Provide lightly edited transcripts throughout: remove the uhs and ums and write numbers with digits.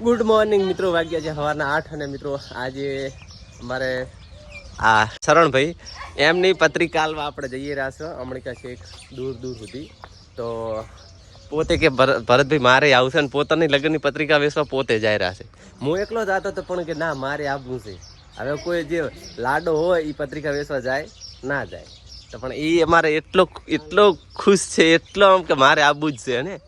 Good morning મિત્રો, વાગ્યા છે સવારના 8 અને મિત્રો આજે અમારે આ શરણભાઈ એમની પત્રિકાલમાં આપણે જઈએ રહ્યા છો અમરિકા છેક દૂર સુધી. તો પોતે કે ભરતભાઈ મારે આવશે ને પોતાની લગ્નની પત્રિકા વેચવા પોતે જઈ રહ્યા છે. હું એકલો જ હતો તો પણ કે ના મારે આવવું છે. હવે કોઈ જે લાડો હોય એ પત્રિકા વેચવા જાય ના જાય તો પણ એ અમારે એટલો ખુશ છે, એટલો આમ કે મારે આવવું જ છે ને.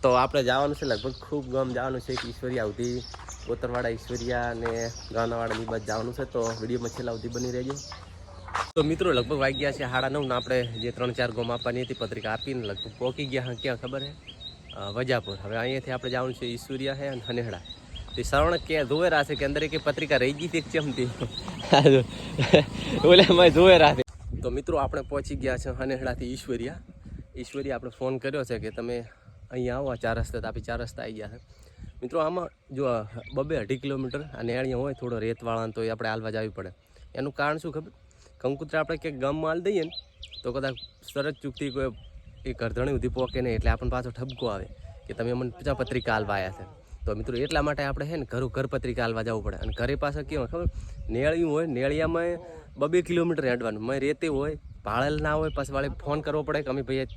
તો આપણે જવાનું છે લગભગ ખૂબ ગામ જવાનું છે, ઈશ્વરિયા સુધી કોતરવાડા ઈશ્વરિયા અને ગાનાવાડાની બાજુ જવાનું છે. તો વિડીયોમાં છેલ્લા સુધી બની રહેજો. તો મિત્રો લગભગ વાગ્યા છે 9:30 ને આપણે જે 3-4 ગામ આપવાની હતી પત્રિકા આપીને લગભગ પહોંચી ગયા. ક્યાં ખબર છે? વજાપુર. હવે અહીંયાથી આપણે જવાનું છે ઈશ્વરિયા છે અને હનેહડા. તે શ્રવણ કે જોવે રાશે કે અંદર એક પત્રિકા રહી ગઈ હતી ચમતી ઓલે એમાં જોવે રાશે. તો મિત્રો આપણે પહોંચી ગયા છે હનેહડાથી ઈશ્વરિયા આપણે ફોન કર્યો છે કે તમે અહીંયા આવો. 4 રસ્તા તો આપી 4 રસ્તા આવી ગયા છે મિત્રો. આમાં જો 2-2.5 કિલોમીટર અને અહીંયા હોય થોડો રેતવાળા તો એ આપણે હાલવા જવી પડે. એનું કારણ શું ખબર? કંકુત્રા આપણે ક્યાંક ગામમાં હાલ દઈએ ને તો કદાચ સરસ ચૂકતી કોઈ એ કરધણી સુધી પહોંચે નહીં, એટલે આપણને પાછો ઠપકો આવે કે તમે અમને પત્રિકા હાલવા આવ્યા છે. તો મિત્રો એટલા માટે આપણે છે ને ઘર પત્રિકા હાલવા જવું પડે. અને ઘરે પાસે કેવું ખબર? નેળિયું હોય, નેળિયામાં 2-2 કિલોમીટર હેડવાનું. મેં રેતી હોય, ભાળેલ ના હોય, પછી વાળે ફોન કરવો પડે કે અમે ભાઈ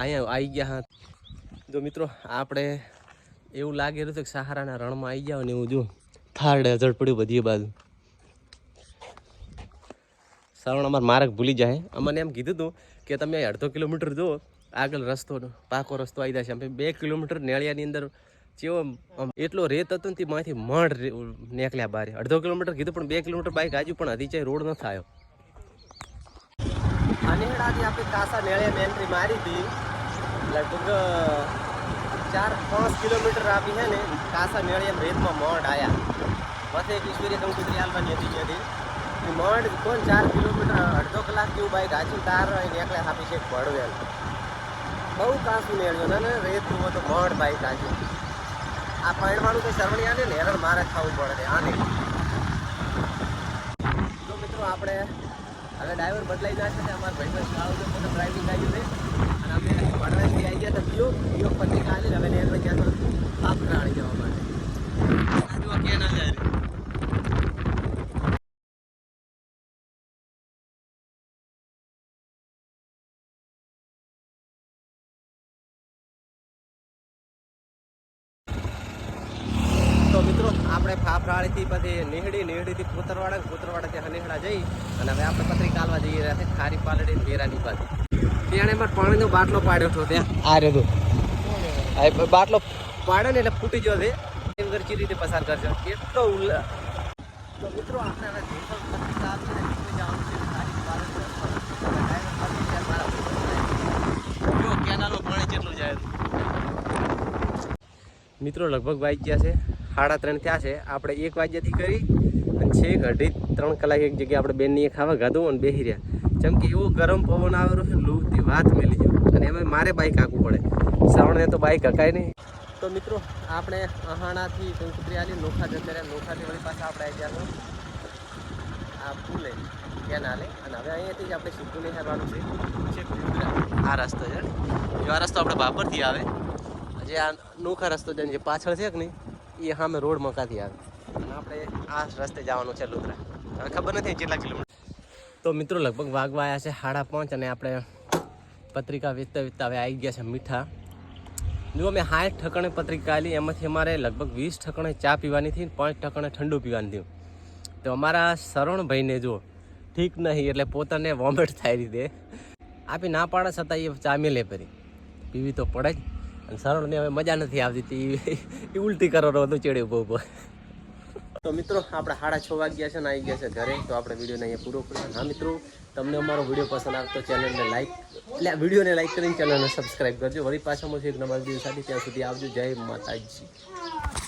અહીંયા આવી ગયા હા. જો મિત્રો આપણે એવું લાગે રહ્યું કે સહારાના રણમાં આવી જાવ ને એવું જો થાર ડેઝર્ટ પડ્યું બધી બાજુ. શ્રવણ અમારે માર્ગ ભૂલી જાય. અમને એમ કીધું હતું કે તમે 1/2 કિલોમીટર જો આગળ રસ્તો પાકો રસ્તો આવી જાય છે. અમે 2 કિલોમીટર નેળિયાની અંદર જેવો એટલો રેત હતો ને તેમાંથી મઢ નીકળ્યા બહાર. 1/2 કિલોમીટર કીધું પણ 2 કિલોમીટર બાઇક આજુ પણ હજી ચાય રોડ ન થયો. હનેહડાથી આપણે કાસા નેળિયામાં એન્ટ્રી મારી હતી. લગભગ 4-5 કિલોમીટર આપી છે ને કાસા નેળિયામાં રેતમાં મઢ આવ્યા. પછી એક ઈશ્વરીય કંકુત્રી હાલવાની હતી ત્યાંથી મઢ કોણ 4 કિલોમીટર 1/2 કલાક જેવું બાઇક હાચું તાર નીકળ્યા આપી છે ભળવેલ. બહુ કાસું નેળ્યો ને રેત જુઓ તો મઢ બાઇક હાચું. આ પૈણવાનું કંઈ સરવણી આને ને હેરણ મારે ખાવું પડે આને. તો મિત્રો આપણે હવે ડ્રાઈવર બદલાઈ જાય છે. અમારા ભાઈ આવું પોતે ડ્રાઇવિંગ આવી છે અને અમે વડવાથી આવી ગયા હતા બીઓ પત્રિકા આવી. હવે નેર ગયા તો આપણા આવી જવા માટે જુઓ ક્યાં ના જાય. તો મિત્રો આપણે ફાફરાળીથી પછી નેહડીથી કોતરવાડાથી હનેહડા જઈ અને હવે આપણે પત્રિકા હાલવા જઈ રહ્યા છે ખારી પાલડી મેરાની બાજુ. ત્યાં એમાં પાણીનો બાટલો પાડ્યો હતો. ત્યાં આ રહ્યો બાટલો પાડે ને એટલે ફૂટી ગયો છે. એ વગર ચી રીતે પસાર કરશે કેટલો ઉલ્લા. તો મિત્રો આપણે હવે પત્રિકા આપશે ને જવાનું છે ખારી પાલડી. કેનાલમાં પાણી કેટલું જાય મિત્રો. લગભગ વાગ્યા છે 3:30 થયા છે. આપણે 1 વાગ્યાથી કરી અને 6-3 કલાક એક જગ્યાએ આપણે બેનની ખાવા ગાધું અને બેસી રહ્યા. જેમ કે એવો ગરમ પવન આવેલો છે લૂથી વાત મેલી ગયો. અને એમાં મારે બાઇક હાંકવું પડે. શ્રાવણને તો બાઇક હકાય નહીં. તો મિત્રો આપણે અહાણાથી કંકુત્રી આલી નોખા જતા રહ્યા. નોખાથી વળી પાછા આપણે આવી ગયા આ પુલે કેનાલે. અને હવે અહીંયાથી જ આપણે સીધું નહીં આવવાનું છે. આ રસ્તો છે આ રસ્તો આપણે બાપરથી આવે. જે આ નોખા રસ્તો છે જે પાછળ છે કે નહીં એ સામે રોડ મકાથી આવે અને આપણે આ રસ્તે જવાનું છે લુદ્રા. હવે ખબર નથી કેટલા કિલોમીટર. તો મિત્રો લગભગ વાગવા આવ્યા છે 5:30 અને આપણે પત્રિકા વેચતા હવે આવી ગયા છે મીઠા. જો અમે 60 ઠકણે પત્રિકા આલી, એમાંથી અમારે લગભગ 20 ઠકણે ચા પીવાની હતી, 5 ઠકણે ઠંડુ પીવાની થયું. તો અમારા શરણભાઈને જો ઠીક નહીં એટલે પોતાને વોમિટ થાય રીતે આપી ના પાડે છતાં એ ચા મેલે પરી પીવી તો પડે જ. અને શરણને હવે મજા નથી આવતી એ ઉલટી કરવાનો હતું ચેડ્યું બહુ. તો મિત્રો આપણે 6:30 વાગ્યા છે ને આવી ગયા છે ઘરે. તો આપણે વિડીયોને અહીંયા પૂરો કરીએ. હા મિત્રો તમને અમારો વિડીયો પસંદ આવે તો ચેનલને વિડીયોને લાઈક કરીને ચેનલને સબસ્ક્રાઈબ કરજો. વળી પાછા મળશે એક નવા વિડીયો સાથે. ત્યાં સુધી આવજો. જય માતાજી.